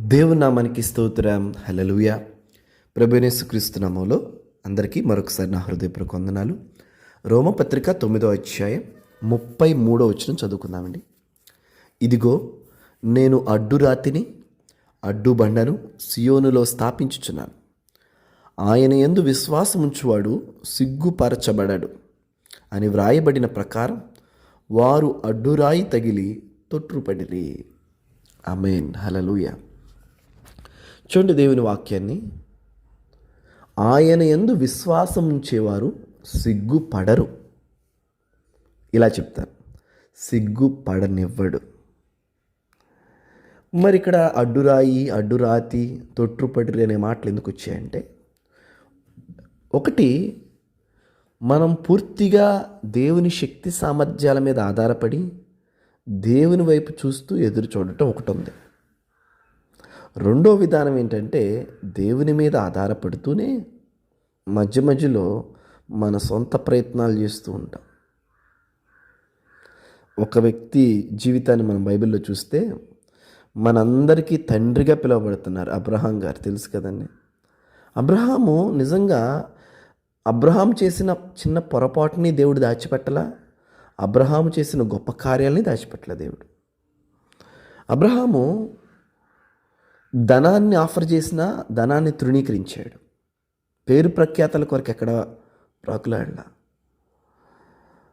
దేవుని నామానికి స్తోత్రం. హల్లెలూయా. ప్రభువైన యేసుక్రీస్తు నామములో అందరికీ మరొకసారి నా హృదయపూర్వక వందనాలు. రోమపత్రిక 9వ అధ్యాయం 33వ వచనం చదువుకుందామండి. ఇదిగో నేను అడ్డురాతిని అడ్డుబండను సియోనులో స్థాపించుచున్నాను. ఆయన యందు విశ్వాసముంచువాడు సిగ్గుపరచబడడు అని వ్రాయబడిన ప్రకారం వారు అడ్డురాయి తగిలి తొట్రుపడిరి. ఆమేన్. హల్లెలూయా. చూడండి దేవుని వాక్యాన్ని. ఆయన యందు విశ్వాసం ఉంచేవారు సిగ్గుపడరు. ఇలా చెప్తారు, సిగ్గుపడనివ్వడు. మరి ఇక్కడ అడ్డురాయి, అడ్డురాతి, తొట్రుపడిరి అనే మాటలు ఎందుకు వచ్చాయంటే, ఒకటి, మనం పూర్తిగా దేవుని శక్తి సామర్థ్యాల మీద ఆధారపడి దేవుని వైపు చూస్తూ ఎదురు చూడటం ఒకటి ఉంది. రెండో విధానం ఏంటంటే, దేవుని మీద ఆధారపడుతూనే మధ్య మధ్యలో మన సొంత ప్రయత్నాలు చేస్తూ ఉంటాం. ఒక వ్యక్తి జీవితాన్ని మనం బైబిల్లో చూస్తే మనందరికీ తండ్రిగా పిలువబడుతున్నారు అబ్రహాం గారు, తెలుసు కదండి. అబ్రహాము నిజంగా అబ్రహాం చేసిన చిన్న పొరపాటుని దేవుడు దాచిపెట్టలా, అబ్రహాము చేసిన గొప్ప కార్యాలని దాచిపెట్టలే దేవుడు. అబ్రహాము ధనాన్ని ఆఫర్ చేసిన ధనాన్ని తృణీకరించాడు. పేరు ప్రఖ్యాతల కొరకు ఎక్కడ ప్రాకులాడలా.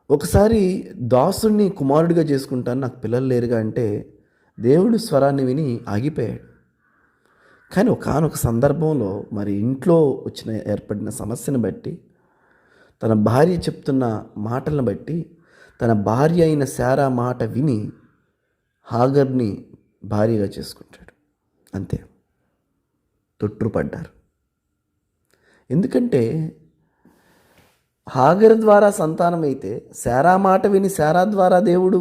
ఒకసారి దాసుడిని కుమారుడిగా చేసుకుంటాను, నాకు పిల్లలు లేరుగా అంటే దేవుడు స్వరాన్ని విని ఆగిపోయాడు. కానీ ఒకానొక సందర్భంలో మరి ఇంట్లో ఏర్పడిన సమస్యను బట్టి, తన భార్య చెప్తున్న మాటలను బట్టి, తన భార్య అయిన శారా మాట విని హాగర్ని భార్యగా చేసుకుంటాడు. అంతే, తొట్రుపడ్డారు. ఎందుకంటే హాగర్ ద్వారా సంతానం అయితే, శారా మాట విని శారా ద్వారా దేవుడు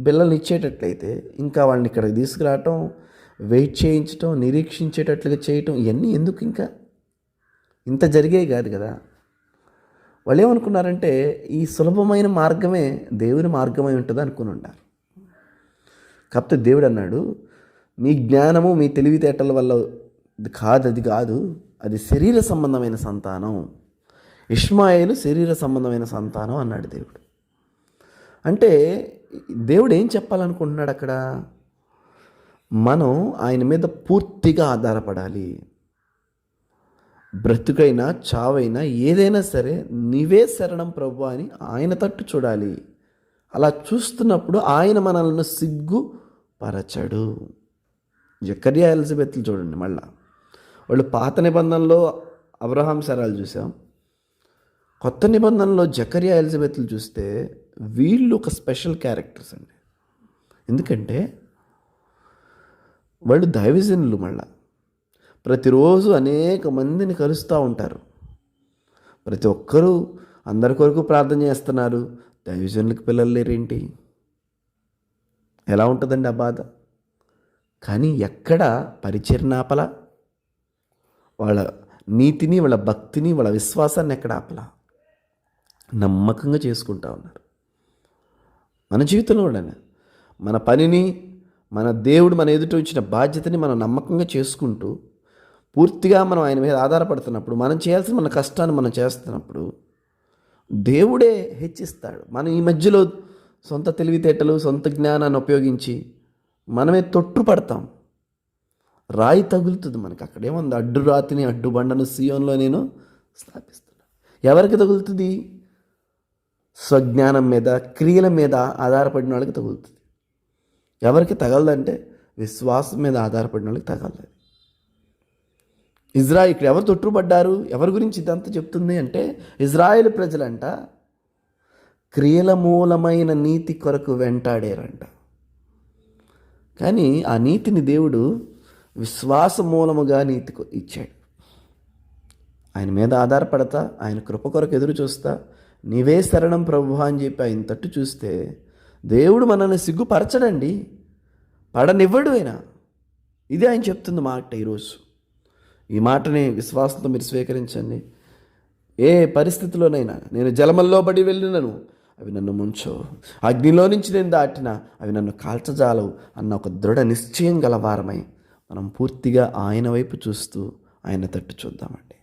పిల్లల్ని ఇచ్చేటట్లయితే, ఇంకా వాళ్ళని ఇక్కడికి తీసుకురావటం, వెయిట్ చేయించటం, నిరీక్షించేటట్లుగా చేయటం, ఇవన్నీ ఎందుకు? ఇంకా ఇంత జరిగేవి కాదు కదా. వాళ్ళు ఏమనుకున్నారంటే, ఈ సులభమైన మార్గమే దేవుని మార్గమై ఉంటుంది అనుకుని ఉంటారు. కాకపోతే దేవుడు అన్నాడు, మీ జ్ఞానము మీ తెలివితేటల వల్ల అది కాదు, అది శరీర సంబంధమైన సంతానం. ఇష్మాయేలు శరీర సంబంధమైన సంతానం అన్నాడు దేవుడు. అంటే దేవుడు ఏం చెప్పాలనుకుంటున్నాడు అక్కడ? మనం ఆయన మీద పూర్తిగా ఆధారపడాలి. బ్రతుకైనా చావైనా ఏదైనా సరే నీవే శరణం ప్రభు అని ఆయన తట్టు చూడాలి. అలా చూస్తున్నప్పుడు ఆయన మనల్ని సిగ్గుపరచడు. జకర్యా, ఎలిజబెత్లు చూడండి. మళ్ళా వాళ్ళు పాత నిబంధనలో అబ్రహాం శరాలు చూసాం, కొత్త నిబంధనలో జకర్యా, ఎలిజబెత్లు చూస్తే వీళ్ళు ఒక స్పెషల్ క్యారెక్టర్స్ అండి. ఎందుకంటే వాళ్ళు దైవజనులు. మళ్ళా ప్రతిరోజు అనేక మందిని కలుస్తూ ఉంటారు. ప్రతి ఒక్కరూ అందరి కొరకు ప్రార్థన చేస్తున్నారు. దైవజనులకు పిల్లలు లేరేంటి? ఎలా ఉంటుందండి ఆ బాధ? కానీ ఎక్కడ పరిచర్న ఆపలా? వాళ్ళ నీతిని, వాళ్ళ భక్తిని, వాళ్ళ విశ్వాసాన్ని ఎక్కడ ఆపలా? నమ్మకంగా చేసుకుంటా ఉన్నారు. మన జీవితంలో కూడా మన పనిని, మన దేవుడు మన ఎదుట ఇచ్చిన బాధ్యతని మనం నమ్మకంగా చేసుకుంటూ పూర్తిగా మనం ఆయన మీద ఆధారపడుతున్నప్పుడు, మనం చేయాల్సిన మన కష్టాన్ని మనం చేస్తున్నప్పుడు దేవుడే హెచ్చిస్తాడు. మనం ఈ మధ్యలో సొంత తెలివితేటలు, సొంత జ్ఞానాన్ని ఉపయోగించి మనమే తొట్టుపడతాం. రాయి తగులుతుంది మనకి. అక్కడేముంది? అడ్డురాతిని అడ్డుబండను సియోన్లో నేను స్థాపిస్తున్నాను. ఎవరికి తగులుతుంది? స్వజ్ఞానం మీద, క్రియల మీద ఆధారపడిన వాళ్ళకి తగులుతుంది. ఎవరికి తగలదంటే విశ్వాసం మీద ఆధారపడిన వాళ్ళకి తగలదు. ఇక్కడ ఎవరు తొట్టుపడ్డారు? ఎవరి గురించి ఇదంతా చెప్తుంది అంటే, ఇజ్రాయేల్ ప్రజలంట క్రియల మూలమైన నీతి కొరకు వెంటాడారంట. కానీ ఆ నీతిని దేవుడు విశ్వాస మూలముగా నీతి ఇచ్చాడు. ఆయన మీద ఆధారపడతా, ఆయన కృప కొరకు ఎదురు చూస్తా, నీవే శరణం ప్రభు అని చెప్పి ఆయన తట్టు చూస్తే దేవుడు మనల్ని సిగ్గుపరచడండి, పడనివ్వడు ఆయన. ఇదే ఆయన చెప్తుంది మాట ఈరోజు. ఈ మాటని విశ్వాసంతో మీరు స్వీకరించండి. ఏ పరిస్థితిలోనైనా నేను జలమల్లో పడి వెళ్ళినను, అవి నన్ను ముంచవు, అగ్నిలో నుంచి నేను దాటినా అవి నన్ను కాల్చజాలవు అన్న ఒక దృఢ నిశ్చయం గలవారమై మనం పూర్తిగా ఆయన వైపు చూస్తూ ఆయన తట్టు చూద్దామండి.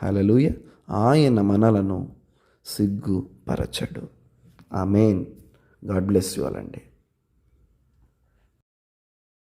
హల్లెలూయా. ఆయన మనలను సిగ్గుపరచడు. ఆమేన్. గాడ్ బ్లెస్ యు ఆల్ అండి.